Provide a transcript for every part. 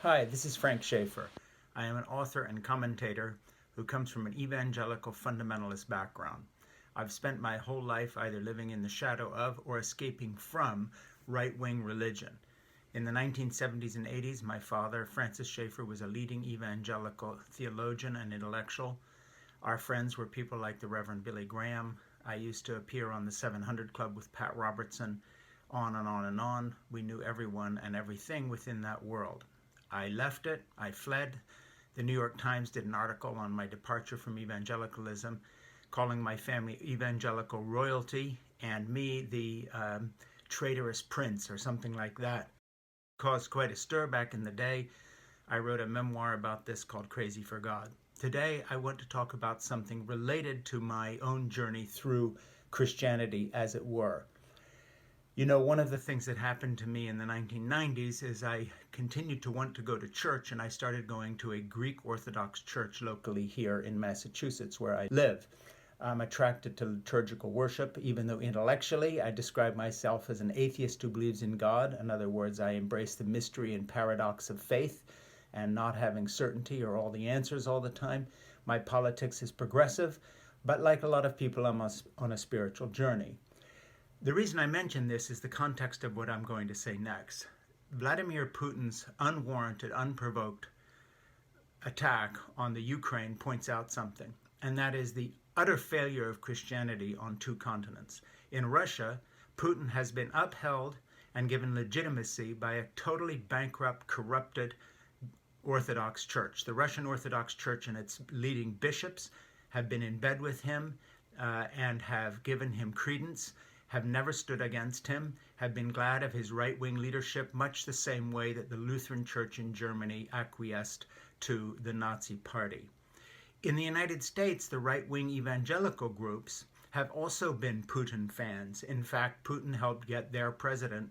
Hi, this is Frank Schaeffer. I am an author and commentator who comes from an evangelical fundamentalist background. I've spent my whole life either living in the shadow of or escaping from right-wing religion. In the 1970s and 80s, my father, Francis Schaeffer, was a leading evangelical theologian and intellectual. Our friends were people like the Reverend Billy Graham. I used to appear on the 700 Club with Pat Robertson, on and on and on. We knew everyone and everything within that world. I left it, I fled. The New York Times did an article on my departure from evangelicalism, calling my family evangelical royalty and me the traitorous prince or something like that. Caused quite a stir back in the day. I wrote a memoir about this called Crazy for God. Today I want to talk about something related to my own journey through Christianity, as it were. You know, one of the things that happened to me in the 1990s is I continued to want to go to church, and I started going to a Greek Orthodox church locally here in Massachusetts, where I live. I'm attracted to liturgical worship, even though intellectually I describe myself as an atheist who believes in God. In other words, I embrace the mystery and paradox of faith and not having certainty or all the answers all the time. My politics is progressive, but like a lot of people, I'm on a spiritual journey. The reason I mention this is the context of what I'm going to say next. Vladimir Putin's unwarranted, unprovoked attack on the Ukraine points out something, and that is the utter failure of Christianity on two continents. In Russia, Putin has been upheld and given legitimacy by a totally bankrupt, corrupted Orthodox Church. The Russian Orthodox Church and its leading bishops have been in bed with him and have given him credence, have never stood against him, have been glad of his right-wing leadership, much the same way that the Lutheran Church in Germany acquiesced to the Nazi Party. In the United States, the right-wing evangelical groups have also been Putin fans. In fact, Putin helped get their president,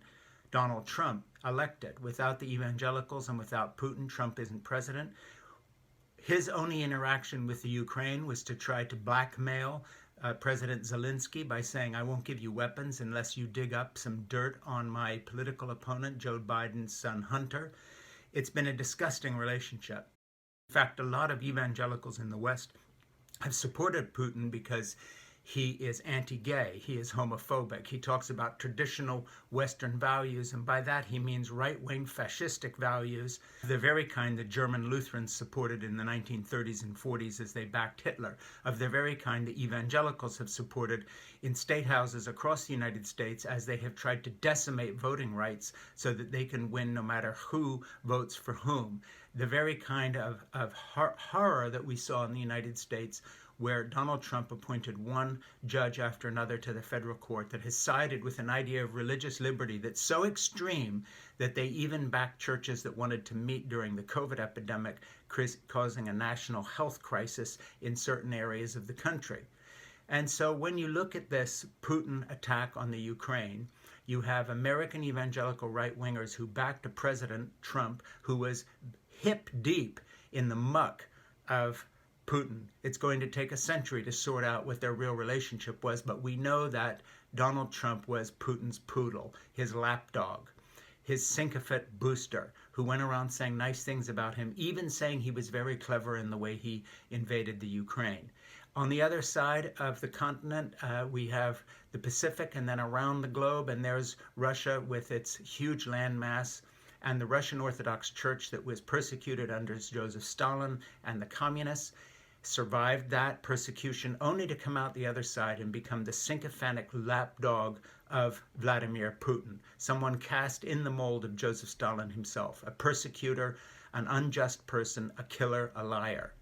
Donald Trump, elected. Without the evangelicals and without Putin, Trump isn't president. His only interaction with the Ukraine was to try to blackmail President Zelensky by saying, I won't give you weapons unless you dig up some dirt on my political opponent, Joe Biden's son Hunter. It's been a disgusting relationship. In fact, a lot of evangelicals in the West have supported Putin because he is anti-gay, he is homophobic, he talks about traditional Western values, and by that he means right-wing fascistic values, the very kind that German Lutherans supported in the 1930s and 40s as they backed Hitler, of the very kind that evangelicals have supported in state houses across the United States as they have tried to decimate voting rights so that they can win no matter who votes for whom. The very kind of horror that we saw in the United States, where Donald Trump appointed one judge after another to the federal court that has sided with an idea of religious liberty that's so extreme that they even backed churches that wanted to meet during the COVID epidemic, causing a national health crisis in certain areas of the country. And so when you look at this Putin attack on the Ukraine, you have American evangelical right-wingers who backed a President Trump who was hip deep in the muck of Putin. It's going to take a century to sort out what their real relationship was, but we know that Donald Trump was Putin's poodle, his lapdog, his sycophant booster, who went around saying nice things about him, even saying he was very clever in the way he invaded the Ukraine. On the other side of the continent, we have the Pacific, and then around the globe, and there's Russia with its huge landmass, and the Russian Orthodox Church that was persecuted under Joseph Stalin and the communists, survived that persecution only to come out the other side and become the sycophantic lapdog of Vladimir Putin, someone cast in the mold of Joseph Stalin himself, a persecutor, an unjust person, a killer, a liar.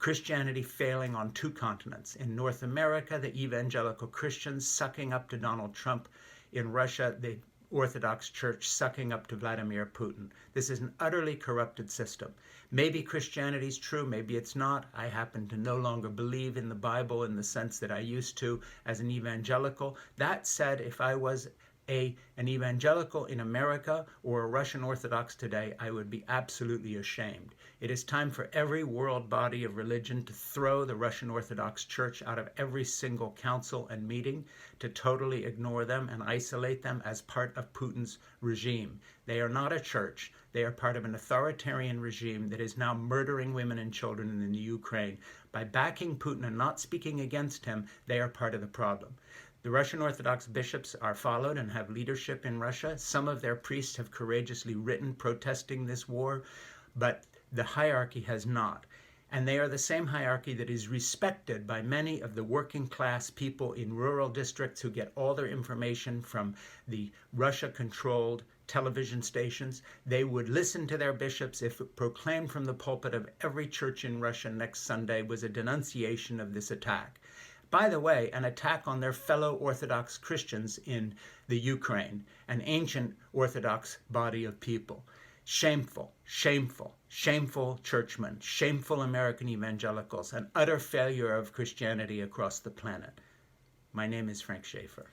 Christianity failing on two continents. In North America, the evangelical Christians sucking up to Donald Trump. In Russia, the Orthodox Church sucking up to Vladimir Putin. This is an utterly corrupted system. Maybe Christianity is true, maybe it's not. I happen to no longer believe in the Bible in the sense that I used to as an evangelical. That said, if I was an evangelical in America or a Russian Orthodox today, I would be absolutely ashamed. It is time for every world body of religion to throw the Russian Orthodox Church out of every single council and meeting, to totally ignore them and isolate them as part of Putin's regime. They are not a church. They are part of an authoritarian regime that is now murdering women and children in the Ukraine. By backing Putin and not speaking against him, they are part of the problem. The Russian Orthodox bishops are followed and have leadership in Russia. Some of their priests have courageously written protesting this war, but the hierarchy has not. And they are the same hierarchy that is respected by many of the working class people in rural districts who get all their information from the Russia-controlled television stations. They would listen to their bishops if it proclaimed from the pulpit of every church in Russia next Sunday was a denunciation of this attack. By the way, an attack on their fellow Orthodox Christians in the Ukraine, an ancient Orthodox body of people. Shameful, shameful, shameful churchmen, shameful American evangelicals, an utter failure of Christianity across the planet. My name is Frank Schaeffer.